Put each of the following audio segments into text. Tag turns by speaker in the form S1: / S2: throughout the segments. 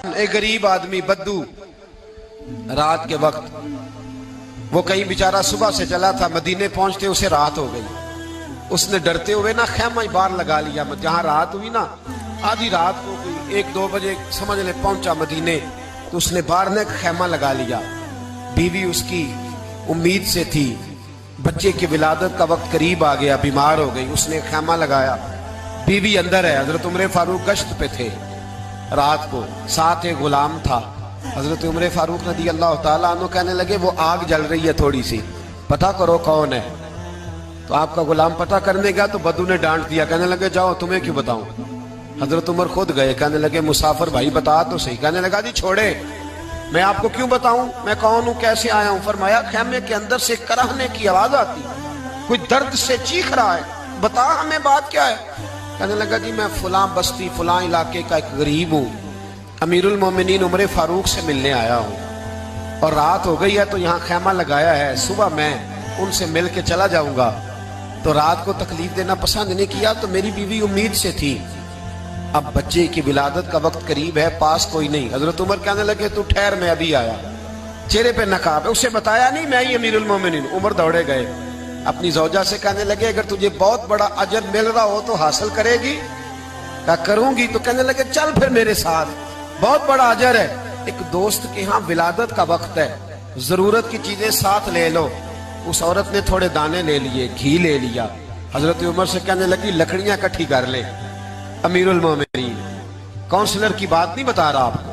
S1: ایک غریب آدمی بدو رات کے وقت وہ کہیں بیچارہ صبح سے چلا تھا، مدینے پہنچتے اسے رات ہو گئی۔ اس نے ڈرتے ہوئے نا خیمہ باہر لگا لیا، جہاں رات ہوئی نا آدھی رات کو 1-2 بجے سمجھ لے پہنچا مدینے، تو اس نے باہر نے خیمہ لگا لیا۔ بیوی اس کی امید سے تھی، بچے کی ولادت کا وقت قریب آ گیا، بیمار ہو گئی، اس نے خیمہ لگایا۔ بیوی اندر ہے، حضرت عمر فاروق گشت پہ تھے رات کو، ساتھ ایک غلام تھا۔ حضرت عمر فاروق رضی اللہ تعالیٰ عنہ کہنے لگے وہ آگ جل رہی ہے تھوڑی سی، پتہ کرو کون ہے۔ تو آپ کا غلام پتہ کرنے گیا تو بدو نے ڈانٹ دیا، کہنے لگے جاؤ تمہیں کیوں بتاؤں۔ حضرت عمر خود گئے، کہنے لگے مسافر بھائی بتا تو صحیح۔ کہنے لگا جی چھوڑے، میں آپ کو کیوں بتاؤں، میں کون ہوں، کیسے آیا ہوں۔ فرمایا خیمے کے اندر سے کرہنے کی آواز آتی، کوئی درد سے چیخ رہا ہے، بتا ہمیں بات کیا ہے۔ کہنے لگا جی میں فلاں بستی فلاں علاقے کا ایک غریب ہوں، امیر المومنین عمر فاروق سے ملنے آیا ہوں، اور رات ہو گئی ہے تو یہاں خیمہ لگایا ہے، صبح میں ان سے مل کے چلا جاؤں گا۔ تو رات کو تکلیف دینا پسند نہیں کیا، تو میری بیوی امید سے تھی، اب بچے کی ولادت کا وقت قریب ہے، پاس کوئی نہیں۔ حضرت عمر کہنے لگے تو ٹھہر، میں ابھی آیا۔ چہرے پہ نقاب ہے، اسے بتایا نہیں میں ہی امیر المومنین۔ عمر دوڑے گئے، اپنی زوجہ سے کہنے لگے اگر تجھے بہت بڑا اجر مل رہا ہو تو حاصل کرے گی؟ کہا کروں گی۔ تو کہنے لگے چل پھر میرے ساتھ، بہت بڑا اجر ہے۔ ایک دوست کے ہاں ولادت کا وقت ہے، ضرورت کی چیزیں ساتھ لے لو۔ اس عورت نے تھوڑے دانے لے لیے، گھی لے لیا۔ حضرت عمر سے کہنے لگی لکڑیاں اکٹھی کر لیں۔ امیر المومنین کونسلر کی بات نہیں بتا رہا آپ کو،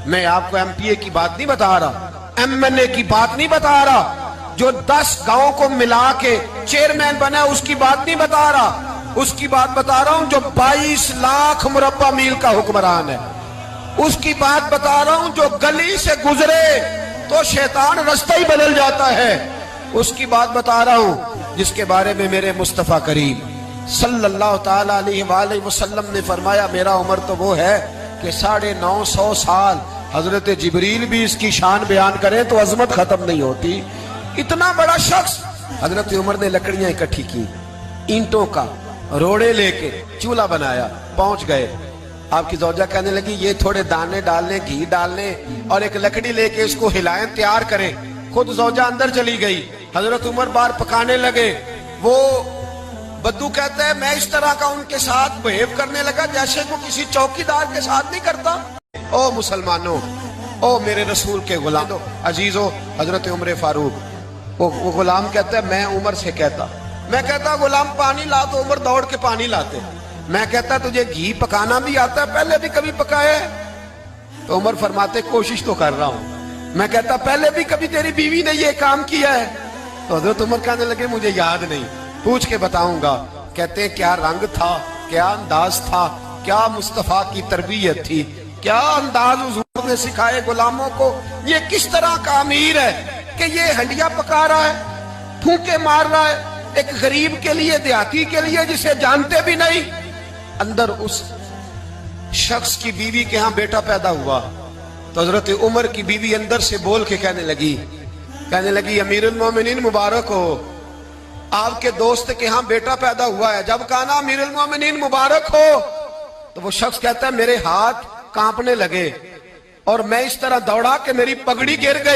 S1: میں آپ کو ایم پی اے کی بات نہیں بتا رہا، ایم این اے کی بات نہیں بتا رہا، جو 10 گاؤں کو ملا کے چیئرمین بنا اس کی بات نہیں بتا رہا، اس کی بات بتا رہا ہوں جو 22 لاکھ مربع میل کا حکمران ہے، اس کی بات بتا رہا ہوں جو گلی سے گزرے تو شیطان رستہ ہی بدل جاتا ہے، اس کی بات بتا رہا ہوں جس کے بارے میں میرے مصطفیٰ کریم صلی اللہ تعالیٰ علیہ وآلہ وسلم نے فرمایا میرا عمر تو وہ ہے کہ 950 سال حضرت جبریل بھی اس کی شان بیان کریں تو عظمت ختم نہیں ہوتی۔ اتنا بڑا شخص۔ حضرت عمر نے لکڑیاں اکٹھی کی، اینٹوں کا روڑے لے کے چولہا بنایا، پہنچ گئے۔ آپ کی زوجہ کہنے لگی یہ تھوڑے دانے ڈالنے، گھی ڈالنے اور ایک لکڑی لے کے اس کو ہلائیں، تیار کریں۔ خود زوجہ اندر چلی گئی، حضرت عمر باہر پکانے لگے۔ وہ بدو کہتا ہے میں اس طرح کا ان کے ساتھ بہیو کرنے لگا جیسے وہ کسی چوکیدار کے ساتھ نہیں کرتا۔ او مسلمانوں، او میرے رسول کے غلام عزیزو، حضرت عمر فاروق، وہ غلام کہتا ہے میں عمر سے کہتا، میں کہتا غلام پانی لا تو عمر دوڑ کے پانی لاتے، میں کہتا تجھے گھی پکانا بھی آتا ہے، پہلے بھی کبھی پکایا ہے؟ تو عمر فرماتے کوشش تو کر رہا ہوں۔ میں کہتا پہلے بھی کبھی تیری بیوی نے یہ کام کیا ہے؟ تو حضرت عمر کہنے لگے مجھے یاد نہیں، پوچھ کے بتاؤں گا۔ کہتے ہیں کیا رنگ تھا، کیا انداز تھا، کیا مصطفیٰ کی تربیت تھی، کیا انداز حضور نے سکھائے غلاموں کو۔ یہ کس طرح کا امیر ہے کہ یہ ہنڈیا پکا رہا ہے، پھونکے مار رہا ہے، ایک غریب کے لیے، دیہاتی کے لیے جسے جانتے بھی نہیں۔ اندر اس شخص کی بیوی کے ہاں بیٹا پیدا ہوا تو حضرت عمر کی بیوی اندر سے بول کے کہنے لگی امیر المومنین مبارک ہو، آپ کے دوست کے ہاں بیٹا پیدا ہوا ہے۔ جب کہا نا امیر المومنین مبارک ہو تو وہ شخص کہتا ہے میرے ہاتھ کانپنے لگے اور میں اس طرح دوڑا کہ میری پگڑی گر گئی۔